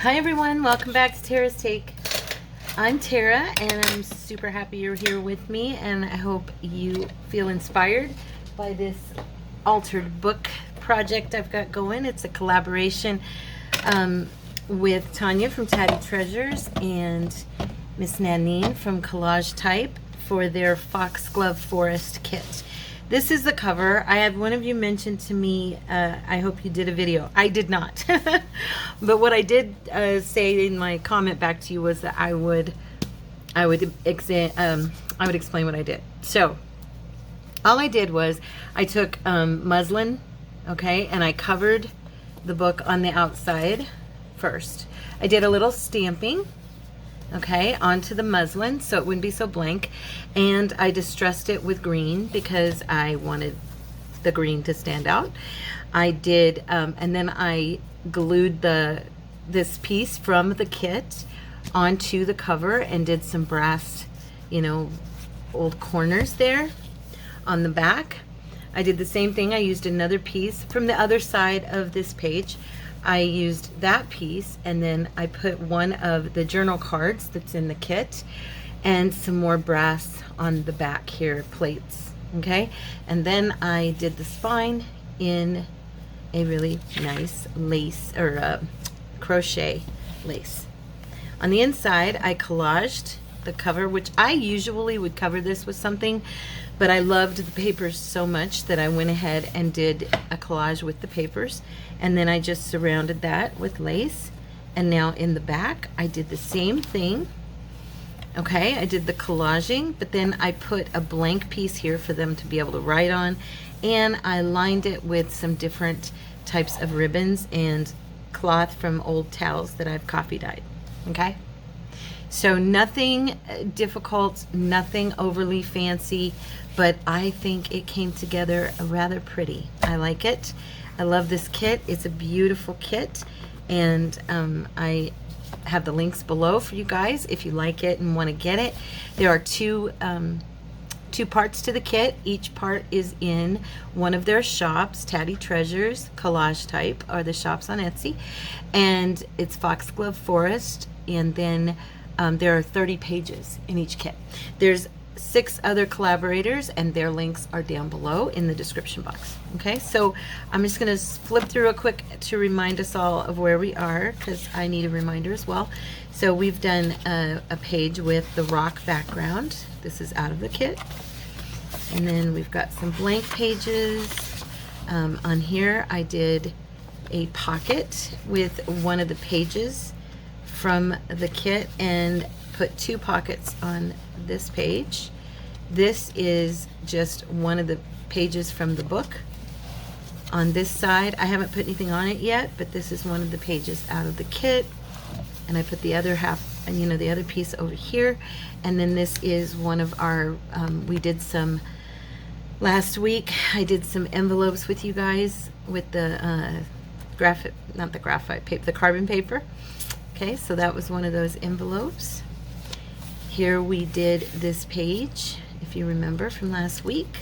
Hi everyone, welcome back to Tara's Take. I'm Tara and I'm super happy you're here with me, and I hope you feel inspired by this altered book project I've got going. It's a collaboration with Tanya from Tatty Treasures and Miss Nanine from Collage Type for their Foxglove Forest kit. This is the cover. I had one of you mention to me, I hope you did a video. I did not. But what I did say in my comment back to you was that I would explain what I did. So all I did was I took muslin, okay, and I covered the book on the outside first. I did a little stamping, okay, onto the muslin so it wouldn't be so blank, and I distressed it with green because I wanted the green to stand out. I did and then I glued this piece from the kit onto the cover and did some brass, old corners there on the back. I did the same thing. I used another piece from the other side of this page. I used that piece, and then I put one of the journal cards that's in the kit and some more brass on the back here, plates, okay? And then I did the spine in a really nice lace, or crochet lace. On the inside, I collaged the cover, which I usually would cover this with something, but I loved the papers so much that I went ahead and did a collage with the papers, and then I just surrounded that with lace. And now in the back I did the same thing, okay? I did the collaging, but then I put a blank piece here for them to be able to write on, and I lined it with some different types of ribbons and cloth from old towels that I've coffee dyed, okay? So nothing difficult, nothing overly fancy, but I think it came together rather pretty. I like it. I love this kit. It's a beautiful kit, and I have the links below for you guys if you like it and want to get it. There are two parts to the kit. Each part is in one of their shops. Tatty Treasures, Collage Type are the shops on Etsy, and it's Foxglove Forest, and then there are 30 pages in each kit. There's 6 other collaborators, and their links are down below in the description box. Okay, so I'm just going to flip through real quick to remind us all of where we are, because I need a reminder as well. So we've done a page with the rock background. This is out of the kit. And then we've got some blank pages. On here I did a pocket with one of the pages from the kit and put 2 pockets on this page. This is just one of the pages from the book. On this side, I haven't put anything on it yet, but this is one of the pages out of the kit, and I put the other half, and the other piece over here. And then this is one of our we did some last week. I did some envelopes with you guys with the not the graphite paper, the carbon paper. Okay, so that was one of those envelopes. Here we did this page, if you remember from last week,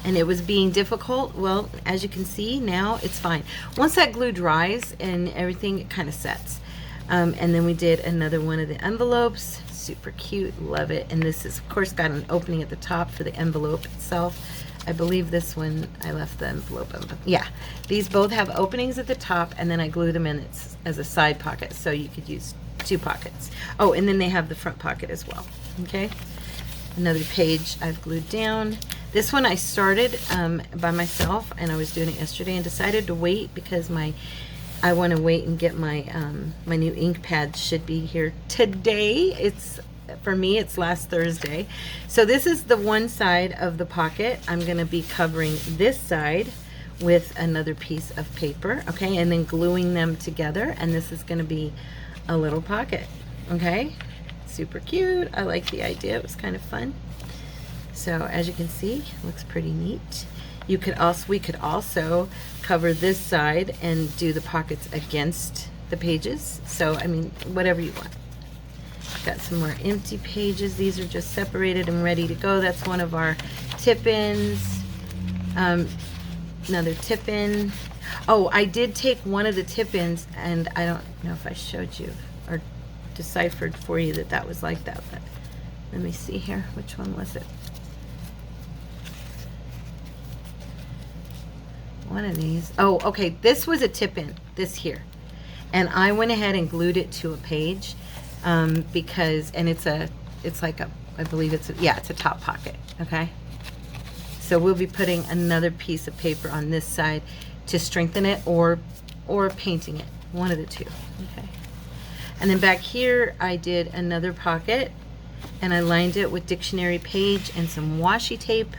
and it was being difficult. Well, as you can see now, it's fine. Once that glue dries and everything, it kind of sets. And then we did another one of the envelopes. Super cute, love it. And this is, of course, got an opening at the top for the envelope itself. I believe this one, I left the envelope. Yeah, these both have openings at the top, and then I glue them in as a side pocket, so you could use 2 pockets. Oh, and then they have the front pocket as well. Okay, another page I've glued down. This one I started by myself, and I was doing it yesterday and decided to wait because I want to wait and get my my new ink pad should be here today. For me, it's last Thursday. So this is the one side of the pocket. I'm going to be covering this side with another piece of paper, okay, and then gluing them together, and this is going to be a little pocket, okay? Super cute. I like the idea. It was kind of fun. So as you can see, it looks pretty neat. We could also cover this side and do the pockets against the pages. So I mean, whatever you want. Got some more empty pages. These are just separated and ready to go. That's one of our tip-ins. Another tip-in. Oh, I did take one of the tip-ins, and I don't know if I showed you or deciphered for you that that was like that, but let me see here. Which one was it? One of these. Oh, okay. This was a tip-in, this here. And I went ahead and glued it to a page because, and it's like a, I believe it's a, yeah, it's a top pocket, okay? So we'll be putting another piece of paper on this side to strengthen it, or painting it, one of the two, okay? And then back here, I did another pocket, and I lined it with dictionary page and some washi tape,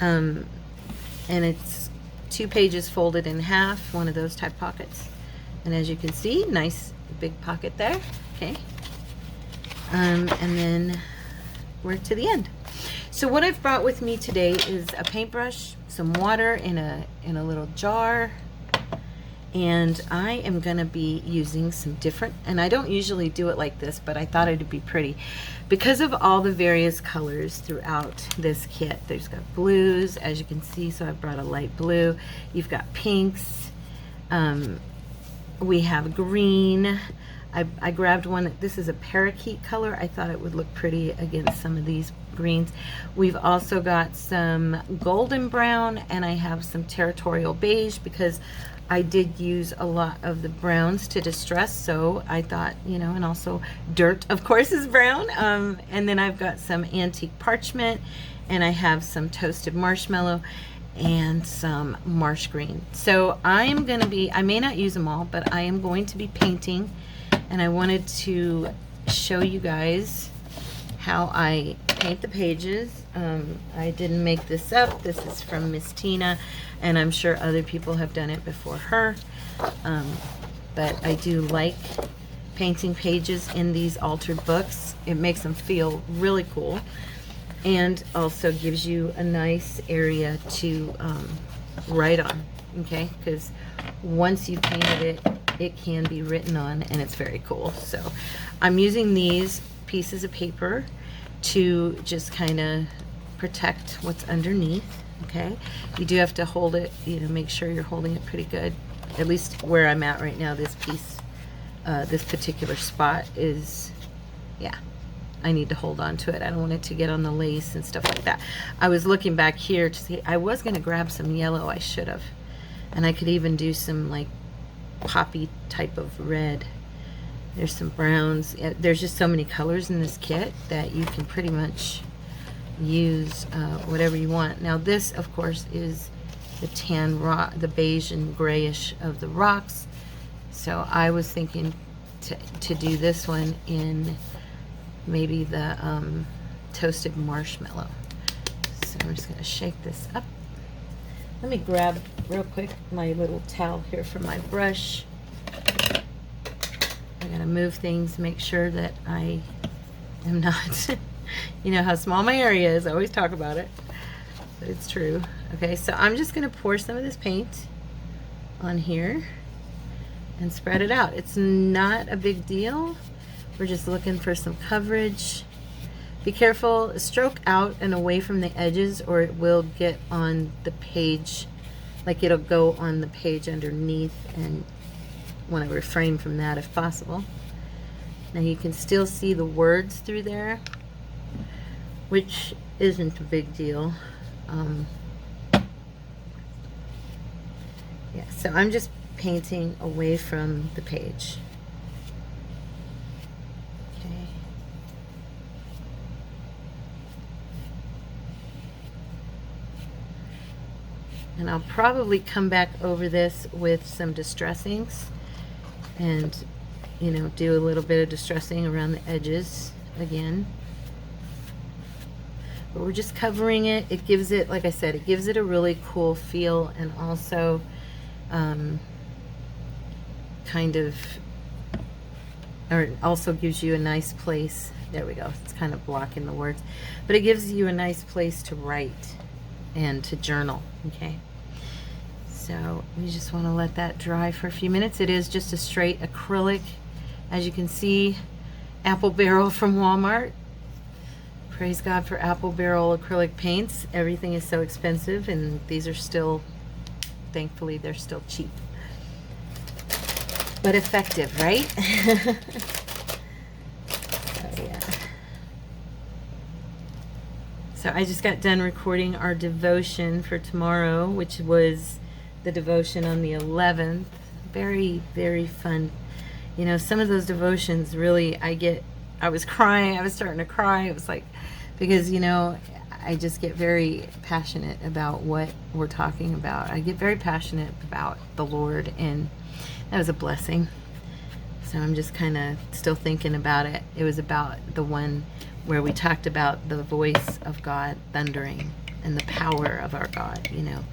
and it's 2 pages folded in half, one of those type pockets. And as you can see, nice big pocket there, okay? And then we're to the end. So what I've brought with me today is a paintbrush, some water in a little jar, and I am gonna be using some different, and I don't usually do it like this, but I thought it'd be pretty because of all the various colors throughout this kit. There's got blues, as you can see, so I brought a light blue. You've got pinks, we have green. I grabbed one, this is a parakeet color. I thought it would look pretty against some of these greens. We've also got some golden brown, and I have some territorial beige because I did use a lot of the browns to distress, so I thought, you know, and also dirt, of course, is brown. And then I've got some antique parchment, and I have some toasted marshmallow and some marsh green. So I'm gonna be, I may not use them all, but I am going to be painting, and I wanted to show you guys how I paint the pages. I didn't make this up. This is from Miss Tina, and I'm sure other people have done it before her. But I do like painting pages in these altered books. It makes them feel really cool, and also gives you a nice area to write on, okay? Because once you've painted it, it can be written on, and it's very cool. So I'm using these pieces of paper to just kind of protect what's underneath, okay? You do have to hold it, you know, make sure you're holding it pretty good. At least where I'm at right now, this piece, this particular spot is, yeah, I need to hold on to it. I don't want it to get on the lace and stuff like that. I was looking back here to see, I was gonna grab some yellow, I should have. And I could even do some like poppy type of red. There's some browns. There's just so many colors in this kit that you can pretty much use whatever you want. Now this, of course, is the tan rock, the beige and grayish of the rocks. So I was thinking to do this one in maybe the toasted marshmallow. So I'm just gonna shake this up. Let me grab real quick my little towel here for my brush. I gotta move things, make sure that I am not, you know how small my area is, I always talk about it, but it's true. Okay, so I'm just gonna pour some of this paint on here and spread it out. It's not a big deal. We're just looking for some coverage. Be careful, stroke out and away from the edges, or it will get on the page, like it'll go on the page underneath, and want to refrain from that if possible. Now you can still see the words through there, which isn't a big deal. Yeah, so I'm just painting away from the page. Okay. And I'll probably come back over this with some distressings and, you know, do a little bit of distressing around the edges again. But we're just covering it. It gives it, like I said, it gives it a really cool feel, and also kind of, or it also gives you a nice place. There we go. It's kind of blocking the words, but it gives you a nice place to write and to journal, okay? So we just want to let that dry for a few minutes. It is just a straight acrylic, as you can see, apple barrel from Walmart. Praise God for apple barrel acrylic paints. Everything is so expensive, and these are still thankfully they're still cheap. But effective, right? So, yeah. So I just got done recording our devotion for tomorrow, which was the devotion on the 11th. Very, very fun. You know, some of those devotions really, I was crying. I was starting to cry. It was like, because, you know, I just get very passionate about what we're talking about. I get very passionate about the Lord, and that was a blessing. So I'm just kind of still thinking about it. It was about the one where we talked about the voice of God thundering and the power of our God, you know,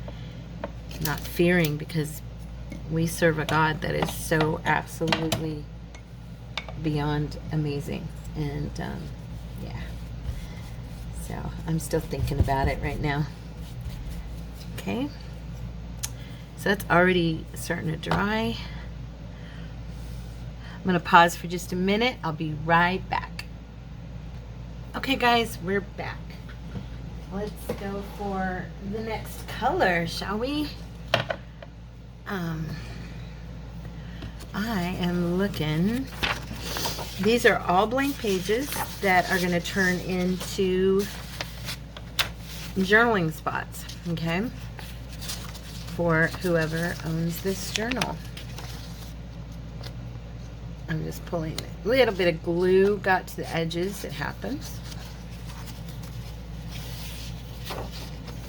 not fearing, because we serve a God that is so absolutely beyond amazing. And yeah, so I'm still thinking about it right now. Okay, so that's already starting to dry. I'm going to pause for just a minute. I'll be right back. Okay, guys, we're back. Let's go for the next color, shall we? I am looking. These are all blank pages that are going to turn into journaling spots, okay? For whoever owns this journal. I'm just pulling a little bit of glue, got to the edges. It happens.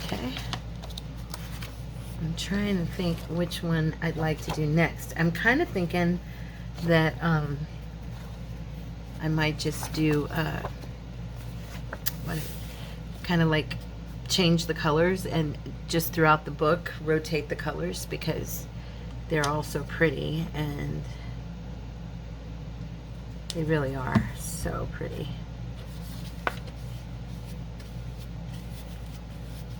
Okay. I'm trying to think which one I'd like to do next. I'm kind of thinking that I might just do kind of like change the colors and just throughout the book rotate the colors, because they're all so pretty, and they really are so pretty.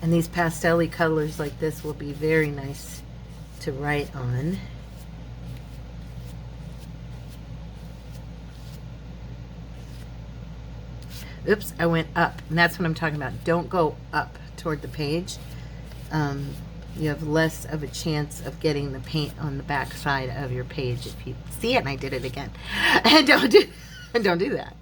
And these pastel-y colors like this will be very nice to write on. Oops, I went up. And that's what I'm talking about. Don't go up toward the page. You have less of a chance of getting the paint on the back side of your page if you see it. And I did it again. And don't do that.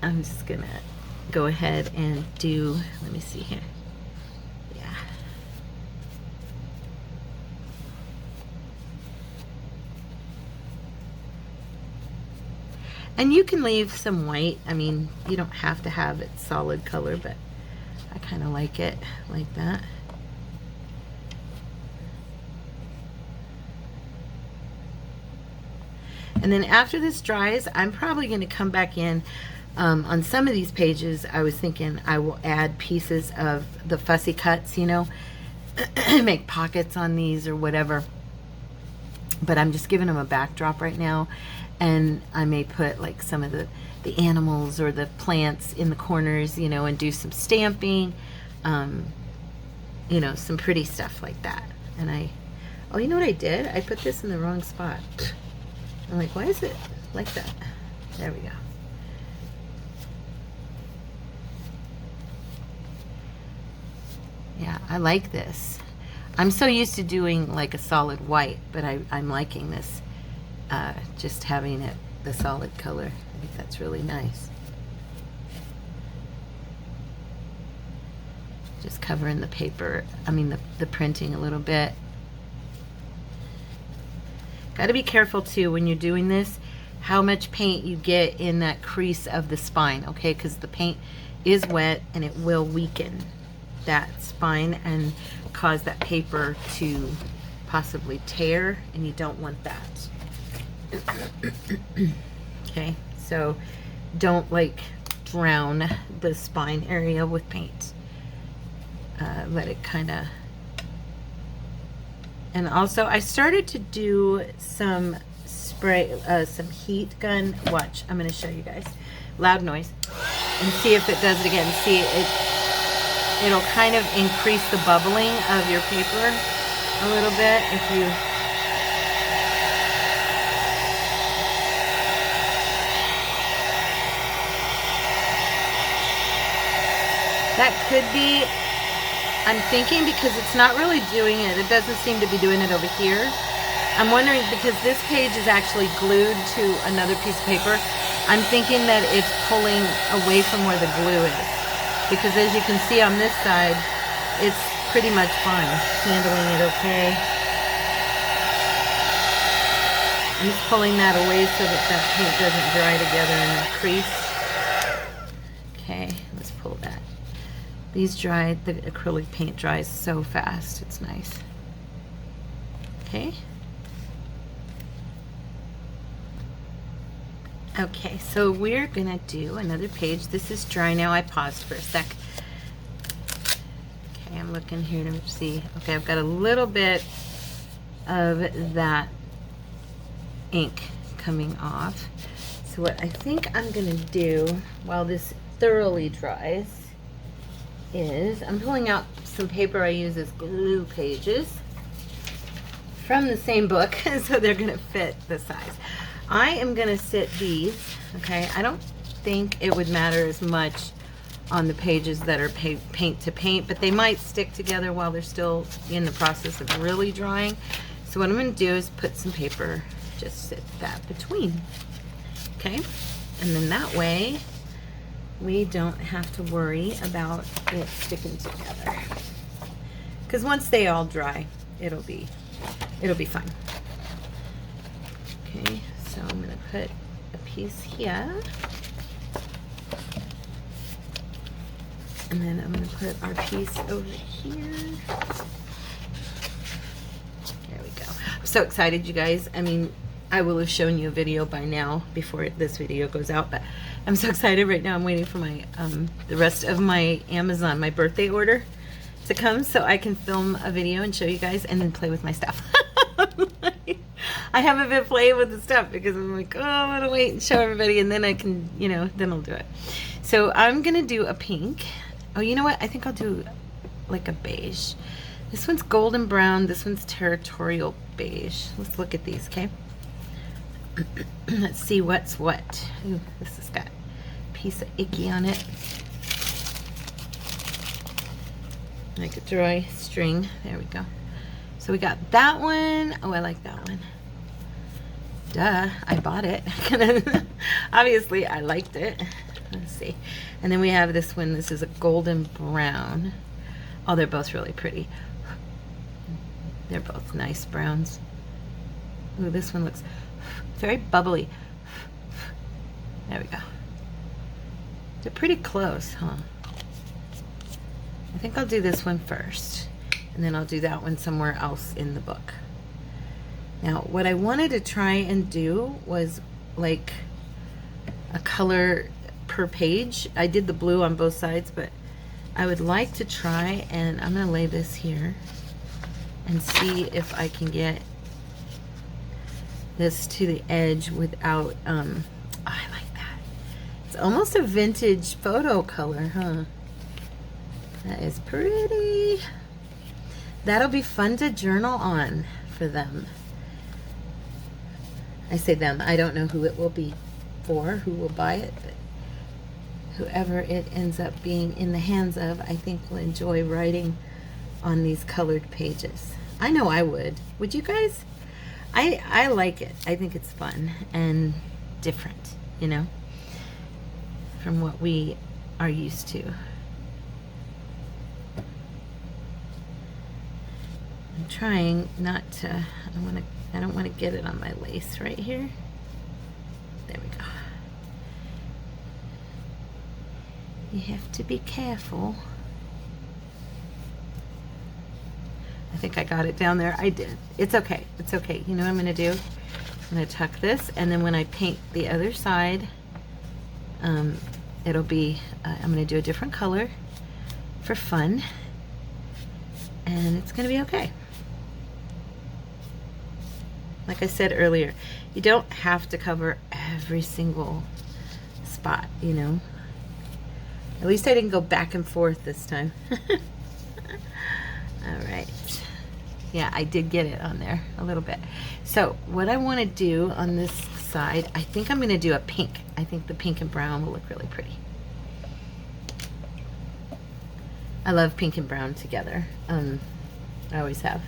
I'm just gonna go ahead and do, let me see here. Yeah. And you can leave some white. I mean, you don't have to have it solid color, but I kind of like it like that. And then after this dries, I'm probably going to come back in on some of these pages. I was thinking I will add pieces of the fussy cuts, you know, make pockets on these or whatever. But I'm just giving them a backdrop right now. And I may put like some of the animals or the plants in the corners, you know, and do some stamping, you know, some pretty stuff like that. And oh, you know what I did? I put this in the wrong spot. I'm like, why is it like that? There we go. Yeah, I like this. I'm so used to doing like a solid white, but I'm liking this. Just having it the solid color. I think that's really nice. Just covering the paper, I mean the printing a little bit. Got to be careful too when you're doing this how much paint you get in that crease of the spine, okay? Because the paint is wet and it will weaken that spine and cause that paper to possibly tear, and you don't want that. Okay, so don't like drown the spine area with paint. Let it kind of. And also I started to do some spray, some heat gun. Watch, I'm going to show you guys. Loud noise. And see if it does it again. See, it'll kind of increase the bubbling of your paper a little bit if you. That could be, I'm thinking, because it's not really doing it. It doesn't seem to be doing it over here. I'm wondering, because this page is actually glued to another piece of paper, I'm thinking that it's pulling away from where the glue is. Because as you can see on this side, it's pretty much fine. Handling it okay. I'm just pulling that away so that that paint doesn't dry together in the crease. Okay, let's pull that. These dry, the acrylic paint dries so fast. It's nice. Okay. Okay, so we're gonna do another page. This is dry now. I paused for a sec. Okay, I'm looking here to see. Okay, I've got a little bit of that ink coming off. So what I think I'm gonna do while this thoroughly dries is I'm pulling out some paper I use as glue pages from the same book, so they're gonna fit the size. I am gonna sit these, okay? I don't think it would matter as much on the pages that are paint to paint, but they might stick together while they're still in the process of really drying. So what I'm gonna do is put some paper, just sit that between, okay? And then that way, we don't have to worry about it sticking together. Because once they all dry, it'll be fine. Okay, so I'm gonna put a piece here. And then I'm gonna put our piece over here. There we go. I'm so excited, you guys. I mean, I will have shown you a video by now before this video goes out, but I'm so excited right now. I'm waiting for my the rest of my Amazon, my birthday order to come so I can film a video and show you guys and then play with my stuff. I haven't been playing with the stuff because I'm like, oh, I'm gonna wait and show everybody and then I can, you know, then I'll do it. So I'm gonna do a pink. Oh, you know what? I think I'll do like a beige. This one's golden brown. This one's territorial beige. Let's look at these, okay? Let's see what's what. Ooh, this has got a piece of icky on it. Like a dry string. There we go. So we got that one. Oh, I like that one. Duh, I bought it. Obviously, I liked it. Let's see. And then we have this one. This is a golden brown. Oh, they're both really pretty. They're both nice browns. Ooh, this one looks very bubbly. There we go. They're pretty close, huh? I think I'll do this one first, and then I'll do that one somewhere else in the book. Now, what I wanted to try and do was like a color per page. I did the blue on both sides, but I would like to try, and I'm gonna lay this here and see if I can get this to the edge without, I like that. It's almost a vintage photo color, huh? That is pretty. That'll be fun to journal on for them. I say them, I don't know who it will be for, who will buy it, but whoever it ends up being in the hands of, I think will enjoy writing on these colored pages. I know I would. Would you guys? I like it. I think it's fun and different, you know, from what we are used to. I'm trying not to, I don't want to get it on my lace right here. There we go. You have to be careful. I think I got it down there. I did. It's okay. It's okay. You know what I'm going to do? I'm going to tuck this, and then when I paint the other side, it'll be, I'm going to do a different color for fun, and it's going to be okay. Like I said earlier, you don't have to cover every single spot, you know. At least I didn't go back and forth this time. All right. Yeah, I did get it on there a little bit. So what I want to do on this side, I think I'm going to do a pink. I think the pink and brown will look really pretty. I love pink and brown together. I always have.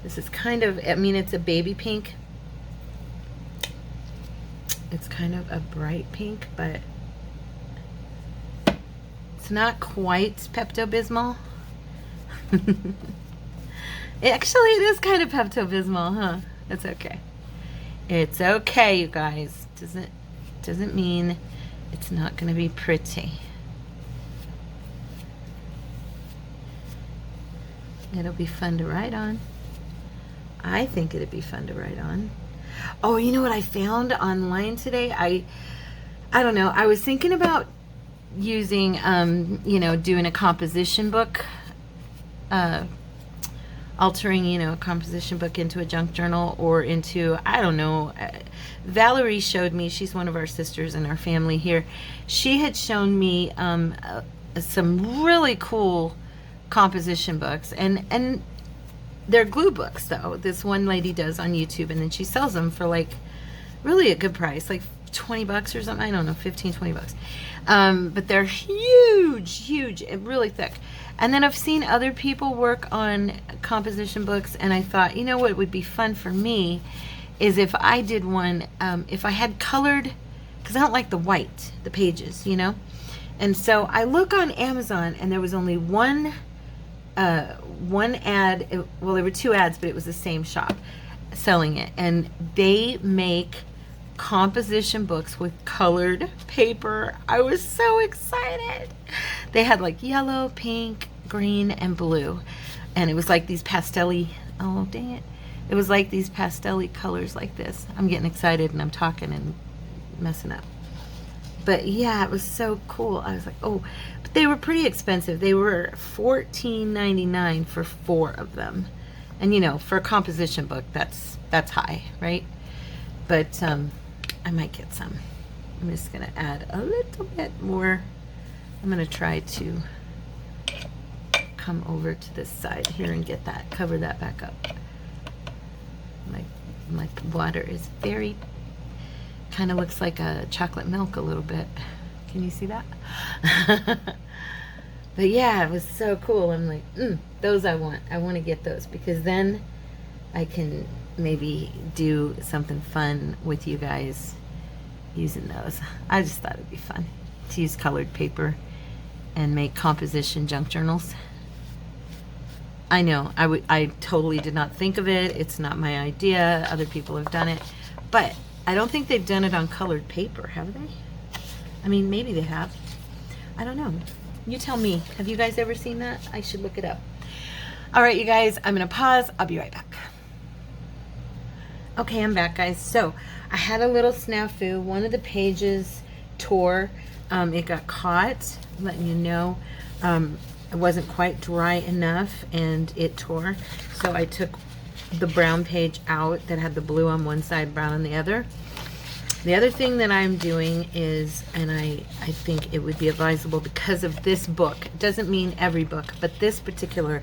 This is kind of, I mean, it's a baby pink. It's kind of a bright pink, but it's not quite Pepto-Bismol. Actually, it is kind of Pepto-Bismol, huh? It's okay. It's okay, you guys. Doesn't mean it's not going to be pretty. It'll be fun to write on. I think it'd be fun to write on. Oh, you know what I found online today? I don't know. I was thinking about using, you know, doing a composition book, altering, you know, a composition book into a junk journal or into, I don't know. Valerie showed me, she's one of our sisters in our family here. She had shown me some really cool composition books, and they're glue books, though. This one lady does on YouTube, and then she sells them for like really a good price, like 20 bucks or something. I don't know, 15, 20 bucks. But they're huge and really thick. And then I've seen other people work on composition books, and I thought, you know what would be fun for me is if I did one, if I had colored, because I don't like the white, the pages, you know. And so I look on Amazon, and there was only one ad. Well, there were two ads, but it was the same shop selling it, and they make composition books with colored paper. I was so excited. They had like yellow, pink, green, and blue, and it was like these pastel-y, oh dang it, it was like these pastel-y colors like this. I'm getting excited and I'm talking and messing up, but yeah, it was so cool. I was like, oh, but they were pretty expensive. They were $14.99 for 4 of them, and you know, for a composition book, that's high, right? But I might get some. I'm just gonna add a little bit more. I'm gonna try to come over to this side here and get that, cover that back up. My water is very, kind of looks like a chocolate milk a little bit. Can you see that? But yeah, it was so cool. I'm like, those I want to get those, because then I can maybe do something fun with you guys using those. I just thought it'd be fun to use colored paper and make composition junk journals. I know, I totally did not think of it. It's not my idea. Other people have done it, but I don't think they've done it on colored paper, have they? I mean, maybe they have. I don't know. You tell me. Have you guys ever seen that? I should look it up. All right, you guys, I'm gonna pause. I'll be right back. Okay, I'm back, guys. So I had a little snafu. One of the pages tore. It got caught. I'm letting you know. It wasn't quite dry enough, and it tore. So I took the brown page out that had the blue on one side, brown on the other. The other thing that I'm doing is, and I think it would be advisable because of this book, it doesn't mean every book, but this particular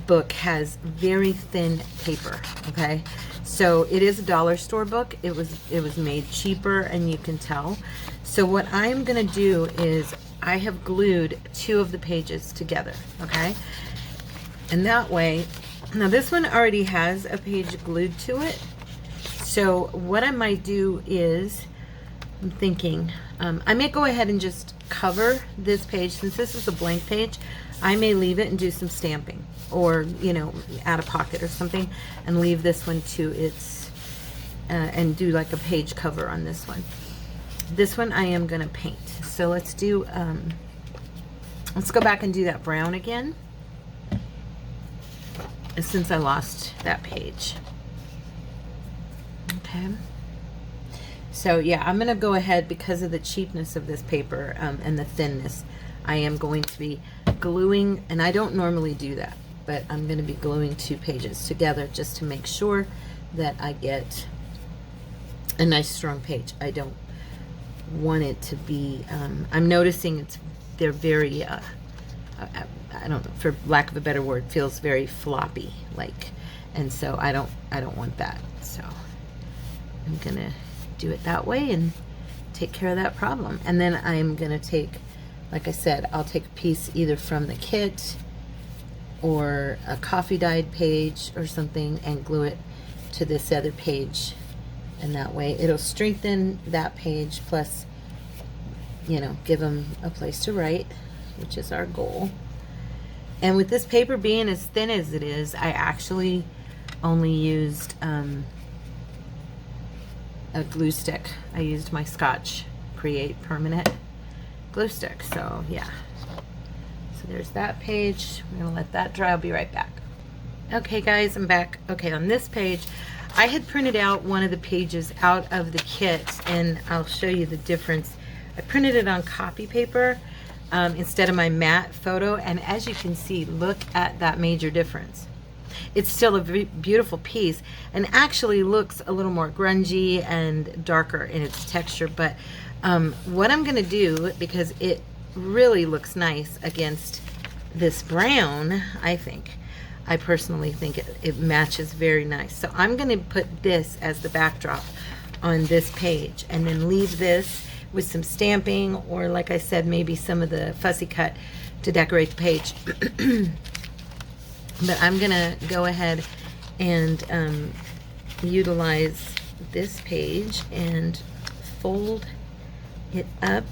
book has very thin paper, okay? So it is a dollar store book. It was made cheaper, and you can tell. So what I'm gonna do is I have glued 2 of the pages together, okay? And that way, now this one already has a page glued to it. So what I might do is, I'm thinking, I may go ahead and just cover this page. Since this is a blank page, I may leave it and do some stamping, or, you know, add a pocket or something, and leave this one to its, and do like a page cover on this one. This one I am gonna paint. So let's do, let's go back and do that brown again, since I lost that page. Okay. So yeah, I'm gonna go ahead, because of the cheapness of this paper and the thinness, I am going to be gluing, and I don't normally do that, but I'm gonna be gluing 2 pages together just to make sure that I get a nice strong page. I don't want it to be, I'm noticing they're very, I don't know, for lack of a better word, feels very floppy, like, and so I don't want that. So I'm gonna do it that way and take care of that problem. And then I'm gonna take, like I said, I'll take a piece either from the kit or a coffee dyed page or something and glue it to this other page, and that way it'll strengthen that page, plus, you know, give them a place to write, which is our goal. And with this paper being as thin as it is, I actually only used a glue stick. I used my Scotch Create Permanent glue stick. So yeah, so there's that page. We're gonna let that dry. I'll be right back. Okay guys, I'm back. Okay, on this page I had printed out one of the pages out of the kit, and I'll show you the difference. I printed it on copy paper instead of my matte photo, and as you can see, look at that major difference. It's still a beautiful piece and actually looks a little more grungy and darker in its texture, but what I'm gonna do, because it really looks nice against this brown, I personally think it matches very nice. So I'm gonna put this as the backdrop on this page and then leave this with some stamping, or like I said, maybe some of the fussy cut to decorate the page. But I'm gonna go ahead and utilize this page and fold it up.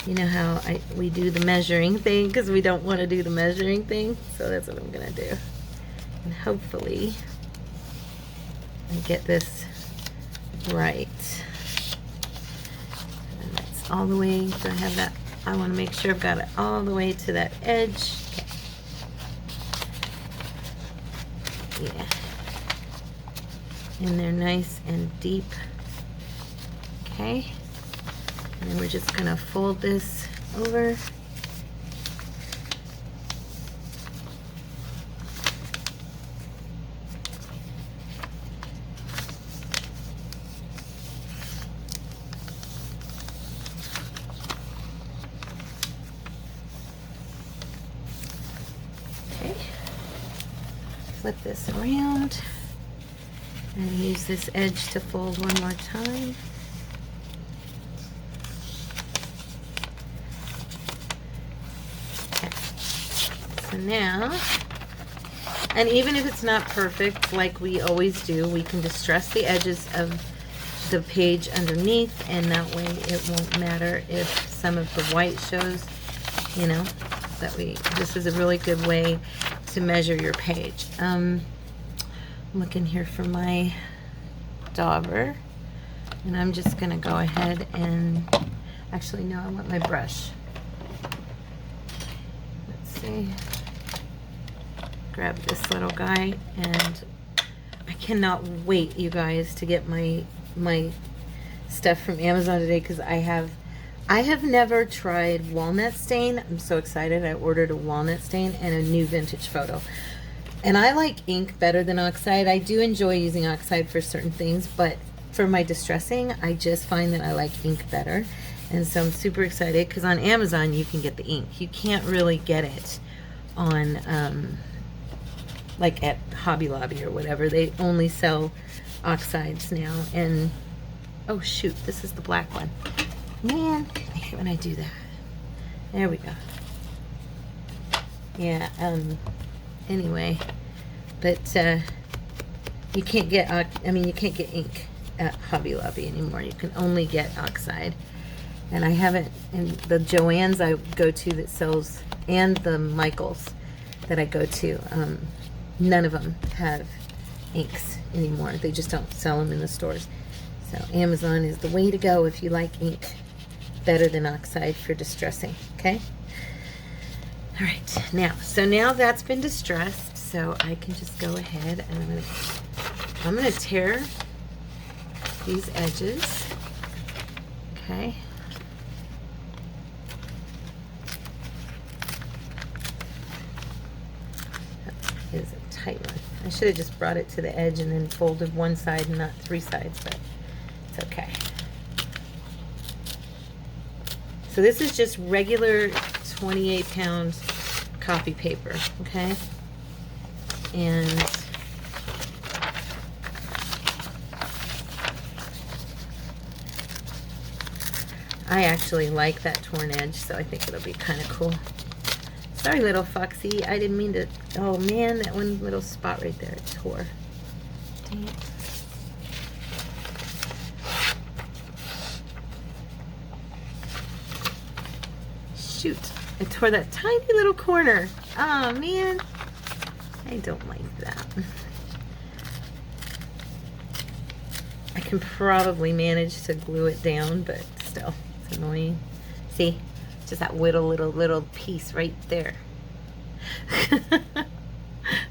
You know how we do the measuring thing, because we don't want to do the measuring thing, so that's what I'm gonna do. And hopefully I get this right. And that's all the way, so I have that, I want to make sure I've got it all the way to that edge. Okay. Yeah, and they're nice and deep. Okay, and then we're just gonna fold this over. Okay, flip this around and use this edge to fold one more time. Okay. So now, and even if it's not perfect, like we always do, we can distress the edges of the page underneath, and that way it won't matter if some of the white shows, you know, that this is a really good way to measure your page. I'm looking here for my dauber, and I'm just gonna go ahead and, actually no, I want my brush. Let's see, grab this little guy, and I cannot wait, you guys, to get my stuff from Amazon today, because I have never tried walnut stain. I'm so excited. I ordered a walnut stain and a new vintage photo. And I like ink better than oxide. I do enjoy using oxide for certain things, but for my distressing, I just find that I like ink better. And so I'm super excited, because on Amazon you can get the ink. You can't really get it on like at Hobby Lobby or whatever. They only sell oxides now. And oh shoot, this is the black one. Man, I hate when I do that. There we go. Yeah, anyway, but you can't get, you can't get ink at Hobby Lobby anymore. You can only get oxide. And I haven't, in the Joann's I go to that sells, and the Michael's that I go to, none of them have inks anymore. They just don't sell them in the stores. So Amazon is the way to go if you like ink better than oxide for distressing. Okay. All right. Now that's been distressed, so I can just go ahead and I'm gonna tear these edges. Okay. That is a tight one. I should have just brought it to the edge and then folded one side and not three sides, but it's okay. So this is just regular 28-pound copy paper, okay? And I actually like that torn edge, so I think it'll be kind of cool. Sorry, little Foxy. I didn't mean to. Oh, man, that one little spot right there. It tore. Dang it. Shoot. I tore that tiny little corner. Oh, man. I don't like that. I can probably manage to glue it down, but still, it's annoying. See? Just that little piece right there.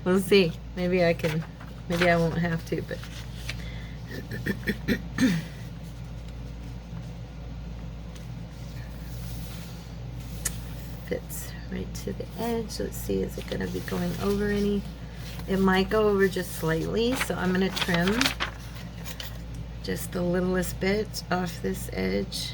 We'll see. Maybe I won't have to, but fits right to the edge. Let's see, is it going to be going over any? It might go over just slightly, so I'm going to trim just the littlest bit off this edge.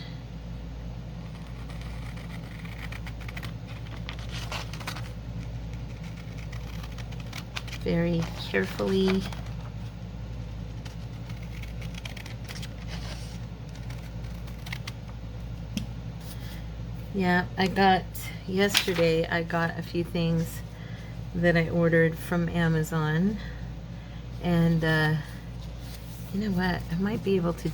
Very carefully. Yeah, yesterday I got a few things that I ordered from Amazon, and you know what, I might be able to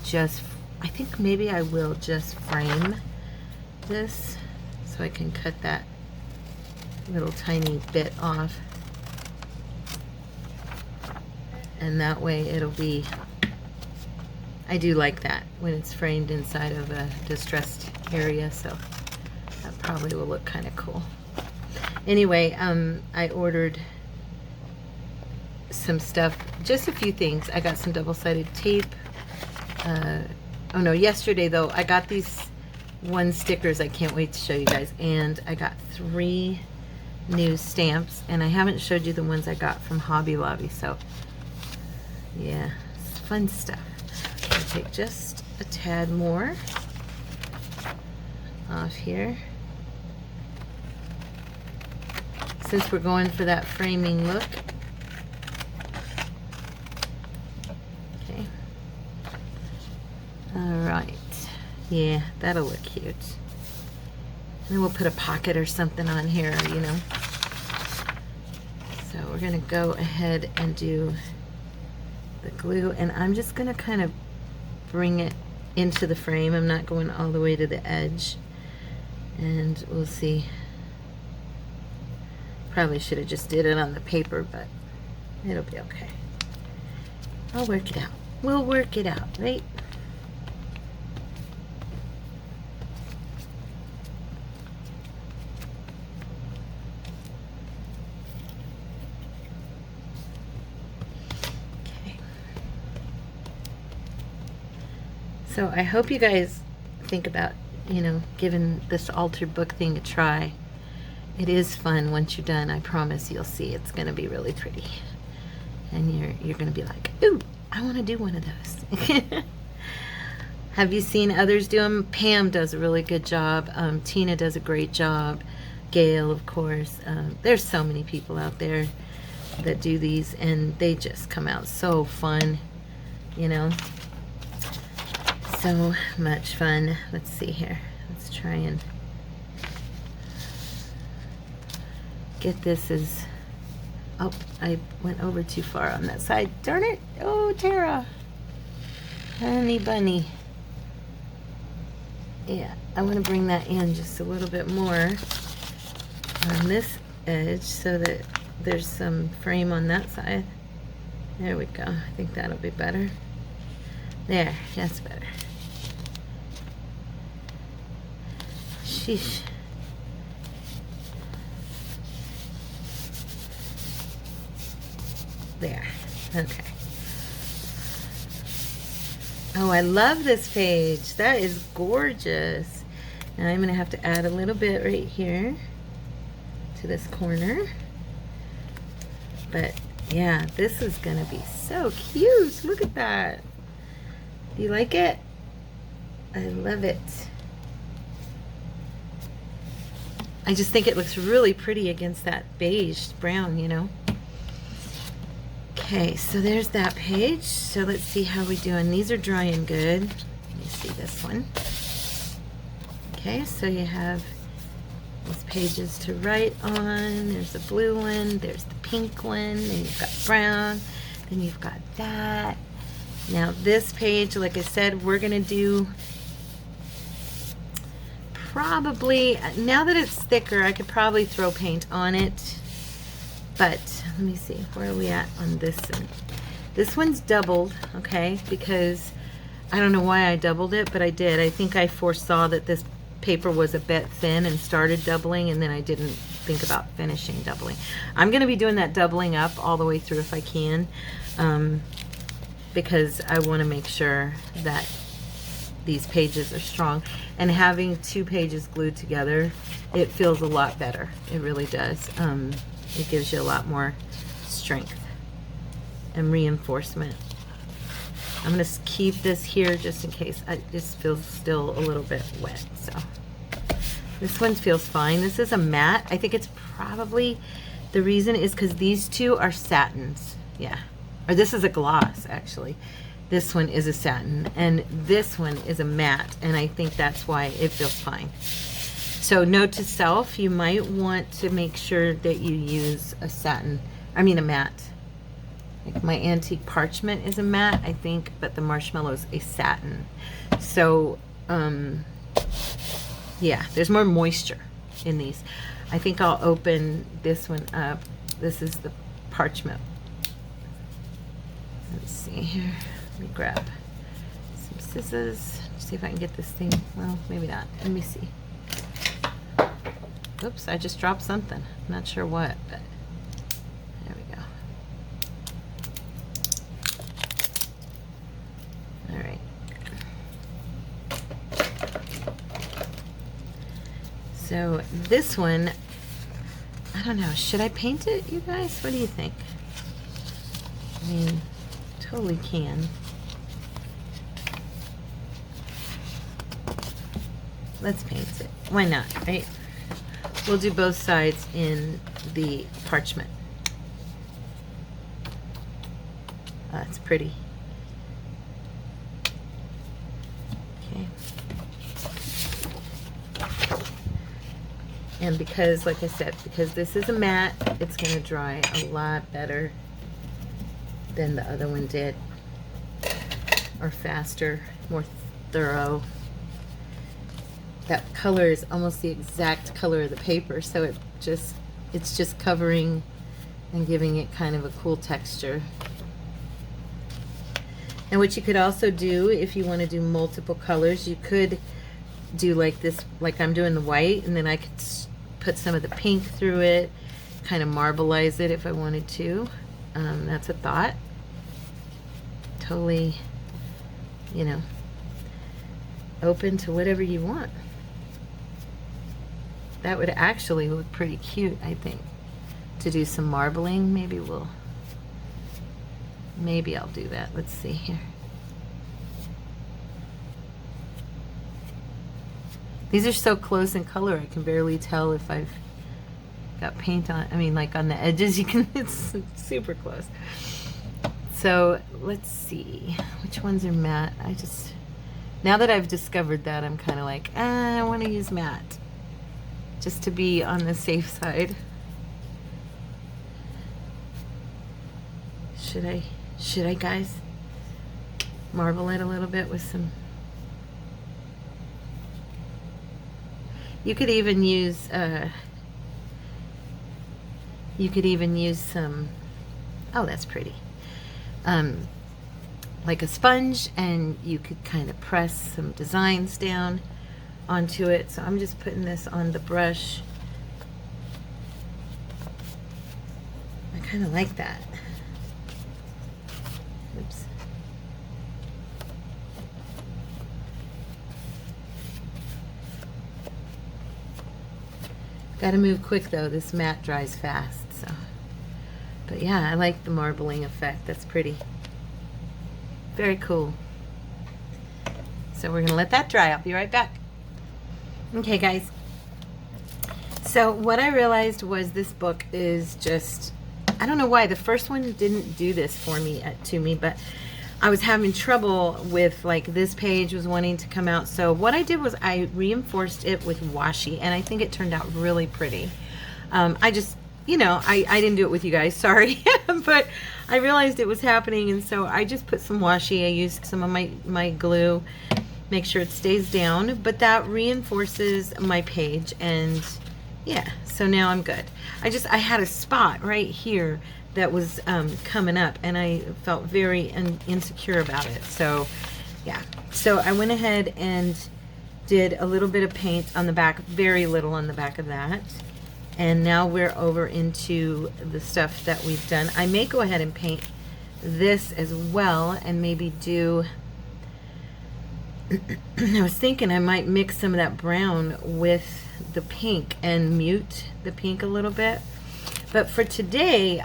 I think maybe I will just frame this so I can cut that little tiny bit off. And that way it'll be, I do like that when it's framed inside of a distressed area, so that probably will look kind of cool. Anyway, I ordered some stuff, just a few things. I got some double-sided tape. Oh no, yesterday though, I got these one stickers I can't wait to show you guys, and I got 3 new stamps, and I haven't showed you the ones I got from Hobby Lobby, so yeah, it's fun stuff. I'll take just a tad more off here. Since we're going for that framing look. Okay. Alright. Yeah, that'll look cute. And then we'll put a pocket or something on here, you know. So we're going to go ahead and do the glue, and I'm just going to kind of bring it into the frame. I'm not going all the way to the edge, and we'll see. Probably should have just did it on the paper, but it'll be okay. I'll work it out. We'll work it out, right? So I hope you guys think about, you know, giving this altered book thing a try. It is fun once you're done. I promise you'll see it's going to be really pretty. And you're going to be like, ooh, I want to do one of those. Have you seen others do them? Pam does a really good job. Tina does a great job. Gail, of course. There's so many people out there that do these, and they just come out so fun, you know. So much fun. Let's see here. Let's try and get this as... Oh, I went over too far on that side. Darn it. Oh, Tara. Honey bunny. Yeah, I want to bring that in just a little bit more on this edge so that there's some frame on that side. There we go. I think that'll be better. There, that's better. Sheesh. There. Okay. Oh, I love this page. That is gorgeous. Now I'm going to have to add a little bit right here to this corner. But yeah, this is going to be so cute. Look at that. Do you like it? I love it. I just think it looks really pretty against that beige brown, you know. Okay, so there's that page. So let's see how we're doing. These are drying good. Let me see this one. Okay, so you have these pages to write on. There's a blue one, there's the pink one, then you've got brown, then you've got that. Now this page, like I said, we're gonna do probably, now that it's thicker, I could probably throw paint on it, but let me see, where are we at on this one? This one's doubled, okay, because I don't know why I doubled it, but I did. I think I foresaw that this paper was a bit thin and started doubling, and then I didn't think about finishing doubling. I'm going to be doing that doubling up all the way through if I can, because I want to make sure that these pages are strong. And having two pages glued together, it feels a lot better. It really does. It gives you a lot more strength and reinforcement. I'm going to keep this here just in case. This feels still a little bit wet, so this one feels fine. This is a matte. I think it's probably, the reason is because these two are satins. Yeah, or this is a gloss actually. This one is a satin and this one is a matte, and I think that's why it feels fine. So note to self, you might want to make sure that you use a satin, I mean a matte. Like my antique parchment is a matte, I think, but the marshmallow's a satin. So, yeah, there's more moisture in these. I think I'll open this one up. This is the parchment. Let's see here. Let me grab some scissors. See if I can get this thing. Well, maybe not. Let me see. Oops, I just dropped something. I'm not sure what, but there we go. All right. So this one, I don't know. Should I paint it, you guys? What do you think? I mean, totally can. Let's paint it. Why not, right? We'll do both sides in the parchment. Oh, that's pretty. Okay. And because, like I said, because this is a matte, it's going to dry a lot better than the other one did, or faster, more thorough. That color is almost the exact color of the paper, so it's just covering and giving it kind of a cool texture. And what you could also do, if you want to do multiple colors, you could do like this, like I'm doing the white, and then I could put some of the pink through it, kind of marbleize it if I wanted to. That's a thought. Totally, you know, open to whatever you want. That would actually look pretty cute, I think, to do some marbling. Maybe I'll do that. Let's see here. These are so close in color, I can barely tell if I've got paint on. I mean, like on the edges, you can, it's super close. So let's see, which ones are matte? Now that I've discovered that, I'm kind of like, I want to use matte, just to be on the safe side. Should I guys marble it a little bit with some? You could even use some, oh, that's pretty, like a sponge, and you could kind of press some designs down onto it. So I'm just putting this on the brush. I kind of like that. Oops. Gotta move quick though, this matte dries fast, so. But yeah, I like the marbling effect, that's pretty. Very cool. So we're gonna let that dry, I'll be right back. Okay guys, so what I realized was this book is just, I don't know why, the first one didn't do this for me, to me, but I was having trouble with, like, this page was wanting to come out. So what I did was I reinforced it with washi, and I think it turned out really pretty. I just, you know, I didn't do it with you guys, sorry. But I realized it was happening, and so I just put some washi. I used some of my glue, make sure it stays down, but that reinforces my page, and yeah, so now I'm good. I had a spot right here that was coming up, and I felt very insecure about it. So yeah, so I went ahead and did a little bit of paint on the back, very little on the back of that. And now we're over into the stuff that we've done. I may go ahead and paint this as well, and maybe do, I was thinking I might mix some of that brown with the pink and mute the pink a little bit. But for today,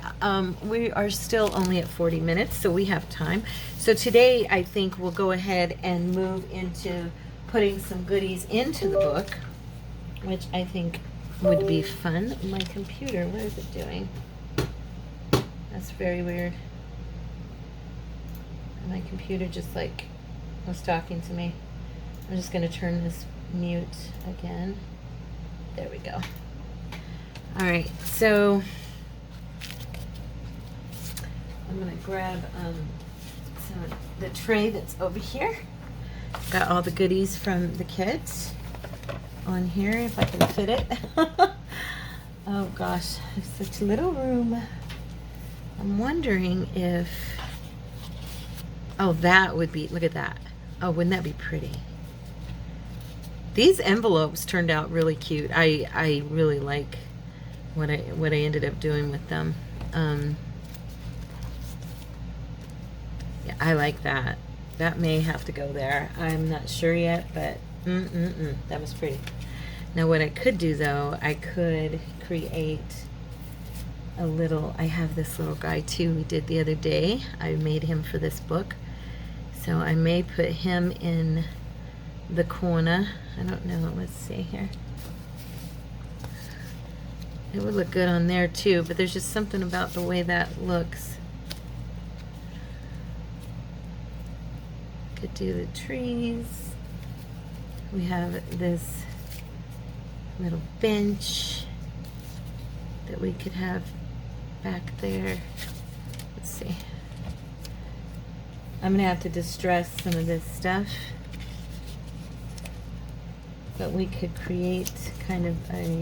we are still only at 40 minutes, so we have time. So today, I think we'll go ahead and move into putting some goodies into the book, which I think would be fun. My computer, what is it doing? That's very weird. My computer just like was talking to me. I'm just going to turn this mute again. There we go. All right, so I'm going to grab the tray that's over here. Got all the goodies from the kids on here, if I can fit it. Oh gosh, there's such little room. I'm wondering if, oh, that would be, look at that. Oh, wouldn't that be pretty? These envelopes turned out really cute. I really like what I ended up doing with them. Yeah, I like that. That may have to go there. I'm not sure yet, but that was pretty. Now what I could do though, I could create a little, I have this little guy too we did the other day. I made him for this book. So I may put him in the corner. I don't know, let's see here. It would look good on there too, but there's just something about the way that looks. Could do the trees. We have this little bench that we could have back there. Let's see. I'm gonna have to distress some of this stuff, but we could create kind of a, let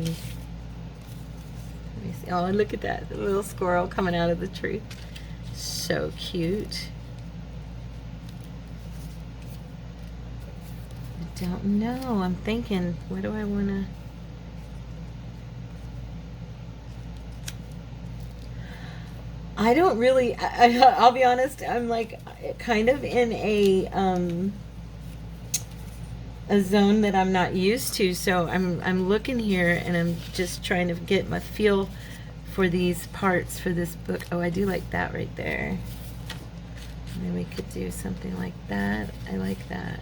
me see. Oh, look at that, the little squirrel coming out of the tree. So cute. I don't know. I'm thinking, what do I want to... I don't really, I'll be honest, I'm like kind of in a zone that I'm not used to, so I'm looking here and I'm just trying to get my feel for these parts for this book. Oh, I do like that right there. Maybe we could do something like that. I like that.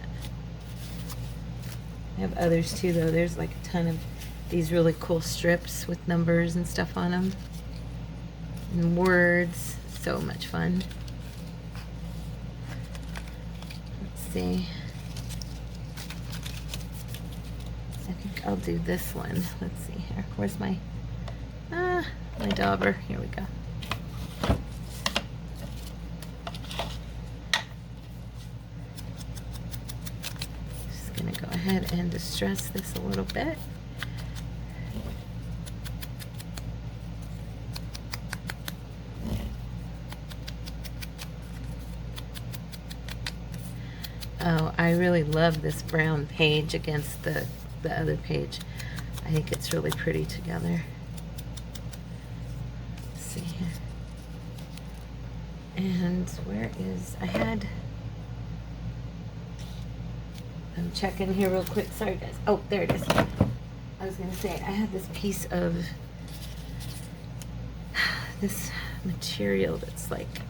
I have others too though. There's like a ton of these really cool strips with numbers and stuff on them. And words. So much fun. Let's see. I think I'll do this one. Let's see here. Where's my dauber? Here we go. Just gonna go ahead and distress this a little bit. Oh, I really love this brown page against the other page. I think it's really pretty together. Let's see here. And where is, I'm checking here real quick. Sorry guys. Oh, there it is. I was gonna say, I had this piece of this material that's like,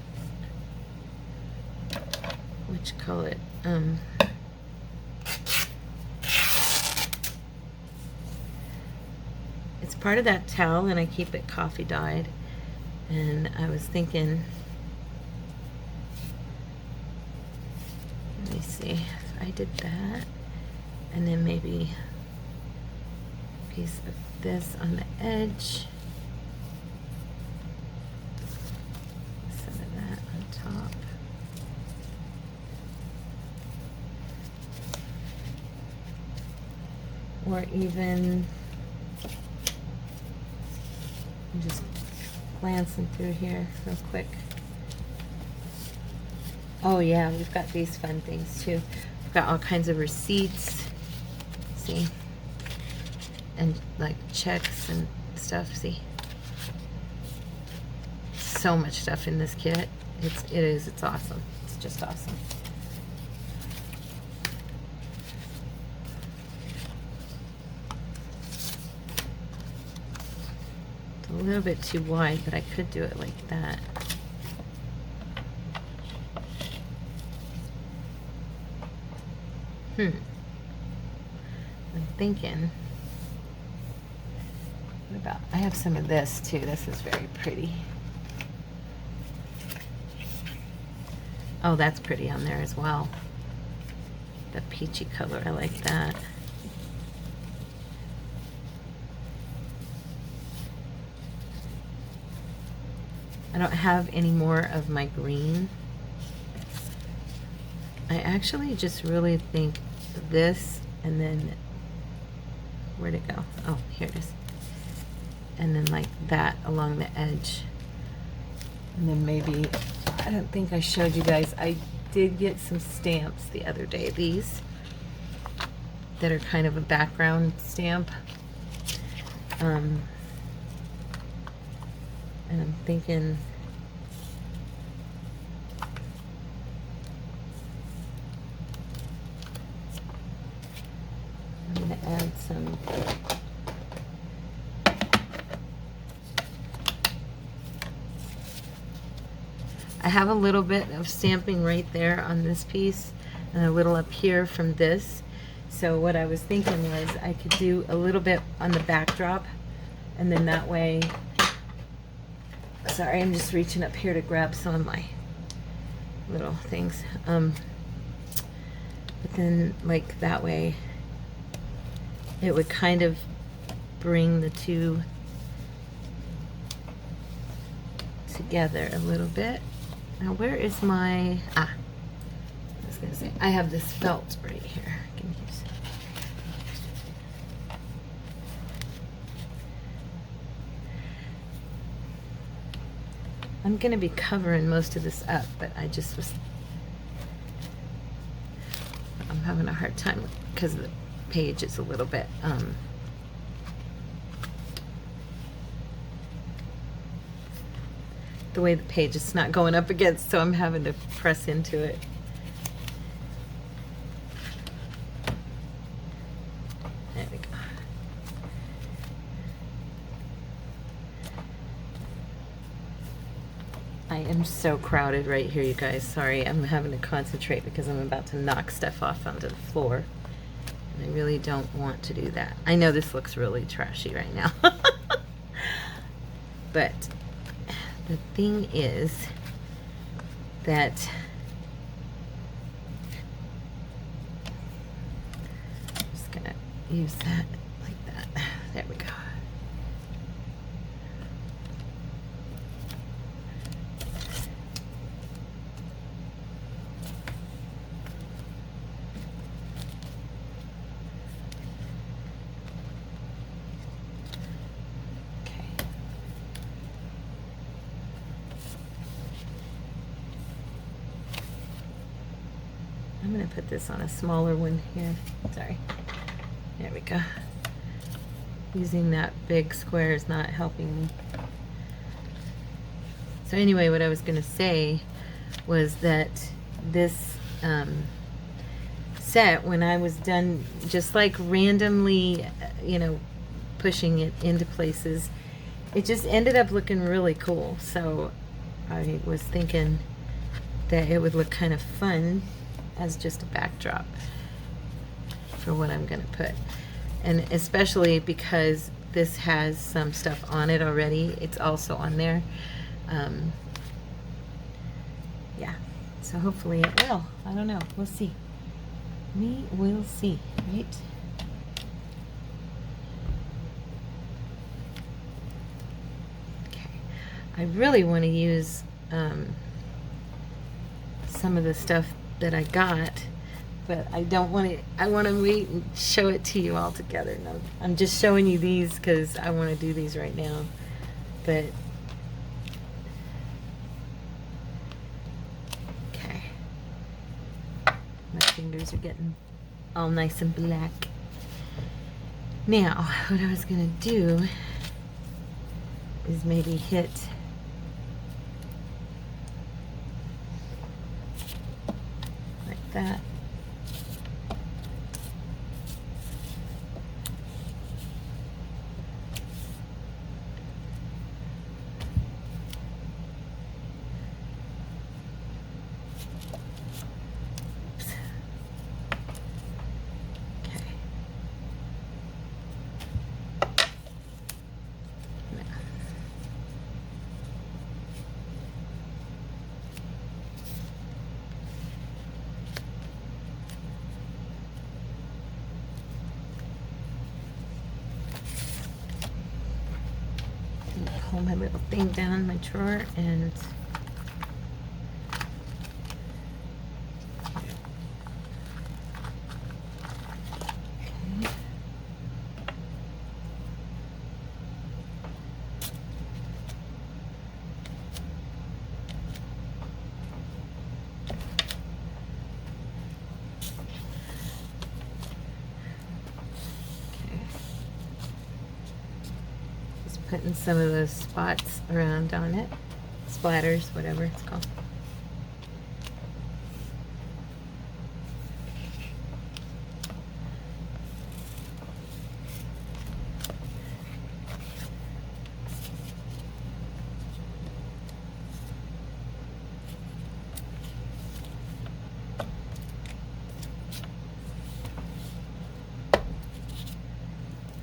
what you call it? It's part of that towel and I keep it coffee dyed, and I was thinking see if I did that, and then maybe a piece of this on the edge, some of that on top. Or even I'm just glancing through here real quick. Oh yeah, we've got these fun things too. We've got all kinds of receipts, see, and like checks and stuff, see. So much stuff in this kit. It's awesome. It's just awesome. It's a little bit too wide, but I could do it like that. I'm thinking, what about, I have some of this too. This is very pretty. Oh, that's pretty on there as well. The peachy color, I like that. I don't have any more of my green. I actually just really think this, and then, where'd it go? Oh, here it is. And then like that along the edge. And then maybe, I don't think I showed you guys, I did get some stamps the other day, these, that are kind of a background stamp. And I'm thinking, I'm going to add some I have a little bit of stamping right there on this piece and a little up here from this. So what I was thinking was I could do a little bit on the backdrop, and then that way, sorry, I'm just reaching up here to grab some of my little things. But then like that way, it would kind of bring the two together a little bit. Now where is my, I was gonna say, I have this felt right here. Give me a second. I'm gonna be covering most of this up, but I'm having a hard time because the page is a little bit, the way the page is not going up against, so I'm having to press into it. There we go. I am so crowded right here, you guys. Sorry, I'm having to concentrate because I'm about to knock stuff off onto the floor. And I really don't want to do that. I know this looks really trashy right now. But the thing is that I'm just gonna use that like that. There we go. I'm going to put this on a smaller one here. Sorry. There we go. Using that big square is not helping me. So anyway, what I was going to say was that this set, when I was done just like randomly, you know, pushing it into places, it just ended up looking really cool. So I was thinking that it would look kind of fun as just a backdrop for what I'm going to put. And especially because this has some stuff on it already, it's also on there. Yeah, so hopefully it will. I don't know, we'll see. We will see, right? Okay. I really want to use some of the stuff that I got, but I don't want to. I want to wait and show it to you all together. No, I'm just showing you these because I want to do these right now. But okay, my fingers are getting all nice and black. Now, what I was gonna do is maybe hit like that. Pull my little thing down my drawer and putting some of those spots around on it, splatters, whatever it's called.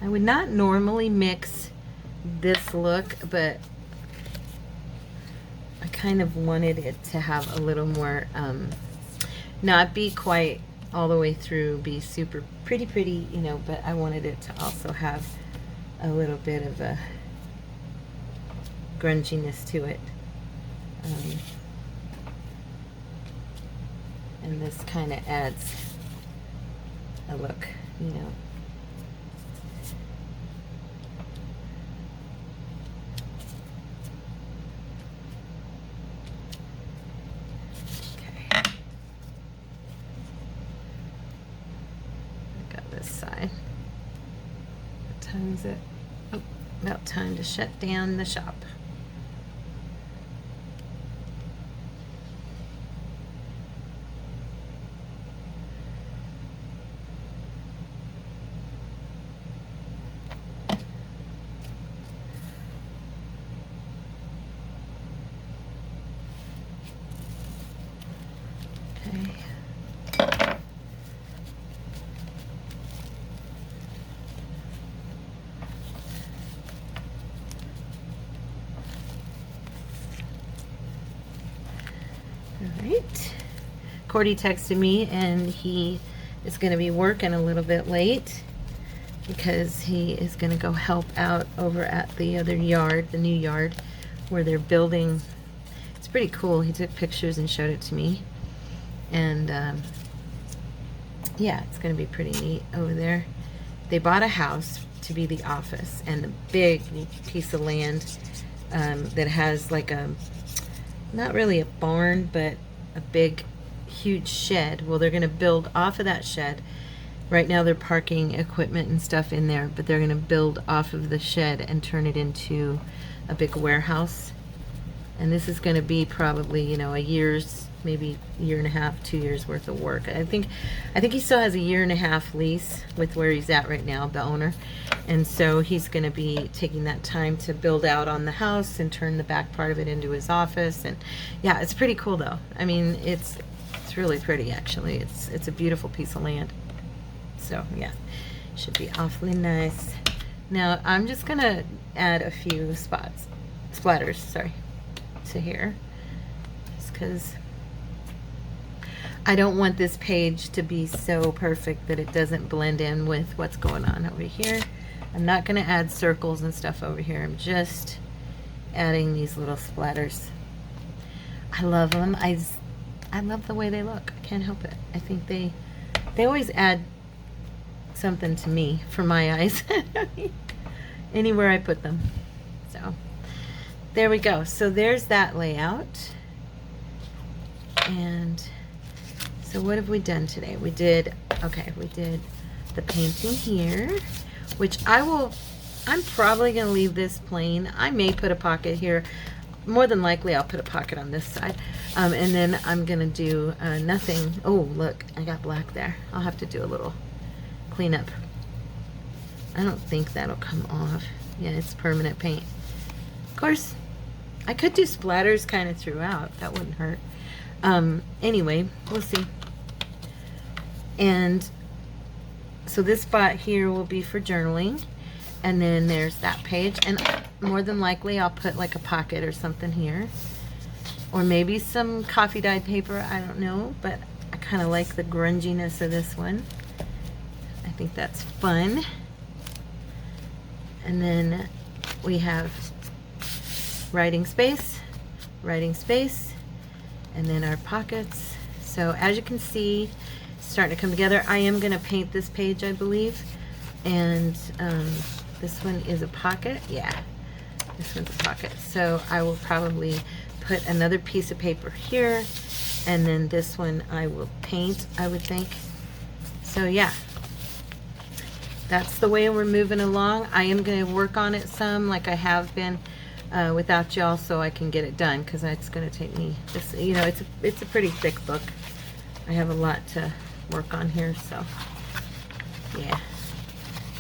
I would not normally mix this look, but I kind of wanted it to have a little more, not be quite all the way through, be super pretty, you know, but I wanted it to also have a little bit of a grunginess to it. And this kind of adds a look, you know. Side. What time is it? Oh, about time to shut down the shop. Okay. Alright, Cordy texted me and he is going to be working a little bit late because he is going to go help out over at the other yard, the new yard, where they're building. It's pretty cool. He took pictures and showed it to me. And yeah, it's going to be pretty neat over there. They bought a house to be the office and a big piece of land that has like a, not really a barn, but a big, huge shed. Well, they're going to build off of that shed. Right now they're parking equipment and stuff in there, but they're going to build off of the shed and turn it into a big warehouse. And this is going to be probably, you know, a year's, maybe year and a half, 2 years worth of work. I think he still has a 1.5 year lease with where he's at right now, the owner. And so he's going to be taking that time to build out on the house and turn the back part of it into his office. And yeah, it's pretty cool though. I mean, it's really pretty actually. It's a beautiful piece of land. So yeah, should be awfully nice. Now I'm just going to add a few splatters, sorry, to here. Just because I don't want this page to be so perfect that it doesn't blend in with what's going on over here. I'm not going to add circles and stuff over here. I'm just adding these little splatters. I love them. I love the way they look. I can't help it. I think they always add something to me for my eyes anywhere I put them. So there we go. So there's that layout. And so what have we done today? We did the painting here, which I'm probably going to leave this plain. I may put a pocket here. More than likely I'll put a pocket on this side. And then I'm going to do nothing. Oh, look, I got black there. I'll have to do a little cleanup. I don't think that'll come off. Yeah, it's permanent paint. Of course, I could do splatters kind of throughout. That wouldn't hurt. Anyway, we'll see. And so this spot here will be for journaling. And then there's that page. And more than likely I'll put like a pocket or something here. Or maybe some coffee dyed paper. I don't know. But I kind of like the grunginess of this one. I think that's fun. And then we have writing space, and then our pockets. So as you can see, it's starting to come together. I am going to paint this page, I believe. And this one is a pocket. Yeah, this one's a pocket. So I will probably put another piece of paper here, and then this one I will paint, I would think. So yeah, that's the way we're moving along. I am going to work on it some, like I have been without y'all, so I can get it done, because it's going to take me this, you know, it's a pretty thick book. I have a lot to work on here, so yeah.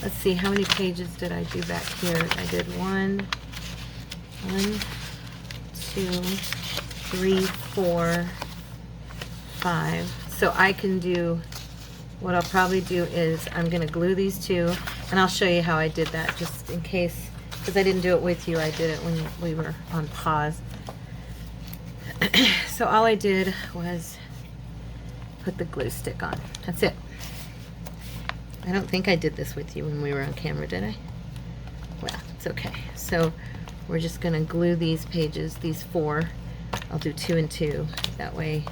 Let's see, how many pages did I do back here? I did 1, 2, 3, 4, 5. So I can do, what I'll probably do is I'm going to glue these two, and I'll show you how I did that, just in case, because I didn't do it with you. I did it when we were on pause. So all I did was put the glue stick on. That's it. I don't think I did this with you when we were on camera, did I? Well, it's okay. So we're just going to glue these pages, these 4. I'll do 2 and 2. That way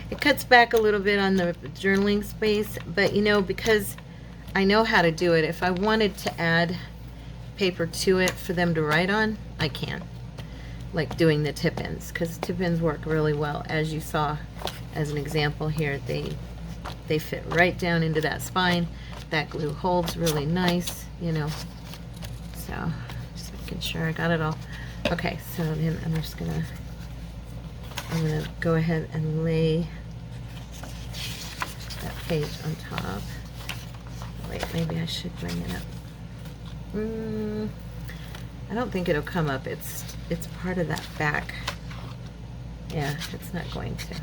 it cuts back a little bit on the journaling space, but you know, because I know how to do it, if I wanted to add paper to it for them to write on, I can. Like doing the tip ends, because tip ends work really well. As you saw as an example here, they fit right down into that spine. That glue holds really nice, you know. So just making sure I got it all. Okay, so then I'm gonna go ahead and lay that page on top. Wait, maybe I should bring it up. I don't think it'll come up. It's part of that back. Yeah, it's not going to.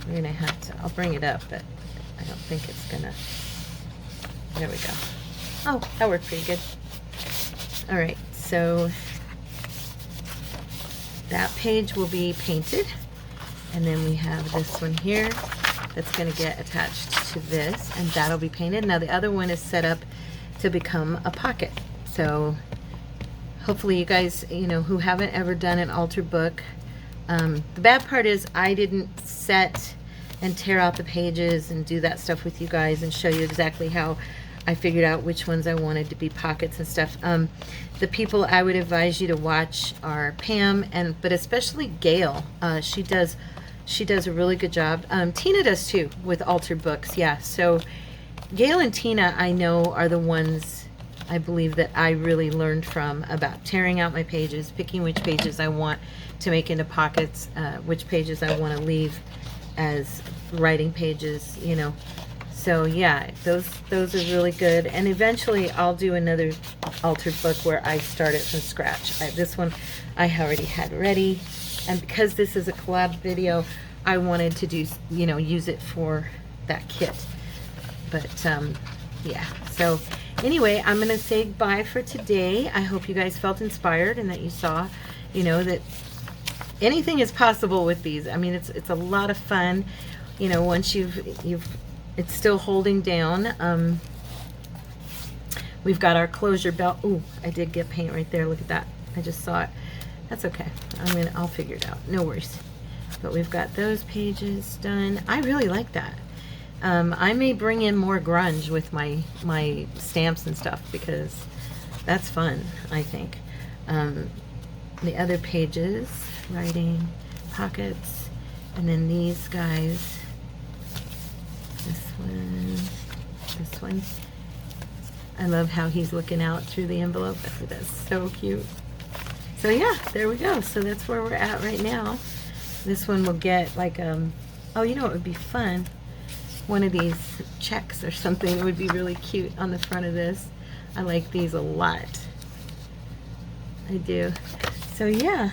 We're gonna have to. I'll bring it up, but I don't think it's gonna. There we go. Oh, that worked pretty good. All right, so that page will be painted, and then we have this one here that's going to get attached to this, and that'll be painted. Now the other one is set up to become a pocket. So hopefully you guys, you know, who haven't ever done an altered book, the bad part is I didn't set and tear out the pages and do that stuff with you guys and show you exactly how I figured out which ones I wanted to be pockets and stuff. The people I would advise you to watch are Pam, but especially Gail. She does a really good job. Tina does too with altered books. Yeah, so Gail and Tina, I know, are the ones I believe that I really learned from about tearing out my pages, picking which pages I want to make into pockets, which pages I want to leave as writing pages, you know. So yeah, those are really good. And eventually I'll do another altered book where I start it from scratch. This one I already had ready, and because this is a collab video, I wanted to do, you know, use it for that kit. But yeah, so anyway, I'm gonna say bye for today. I hope you guys felt inspired and that you saw, you know, that anything is possible with these. I mean, it's a lot of fun. you know, once it's still holding down. We've got our closure belt. Ooh, I did get paint right there. Look at that. I just saw it. That's okay. I'll figure it out. No worries. But we've got those pages done. I really like that. I may bring in more grunge with my stamps and stuff, because that's fun, I think. The other pages, writing, pockets, and then these guys. This one. I love how he's looking out through the envelope. That's so cute. So yeah, there we go. So that's where we're at right now. This one will get like, oh, you know what would be fun? One of these checks or something. It would be really cute on the front of this. I like these a lot. I do. So yeah,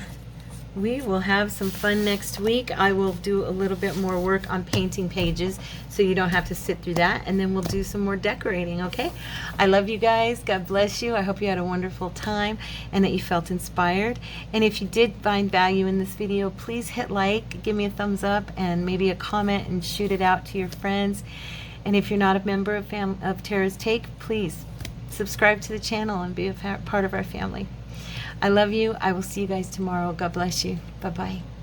we will have some fun next week. I will do a little bit more work on painting pages so you don't have to sit through that, and then we'll do some more decorating, okay? I love you guys. God bless you. I hope you had a wonderful time and that you felt inspired. And if you did find value in this video, please hit like, give me a thumbs up, and maybe a comment, and shoot it out to your friends. And if you're not a member of Tara's Take, please subscribe to the channel and be a part of our family. I love you. I will see you guys tomorrow. God bless you. Bye-bye.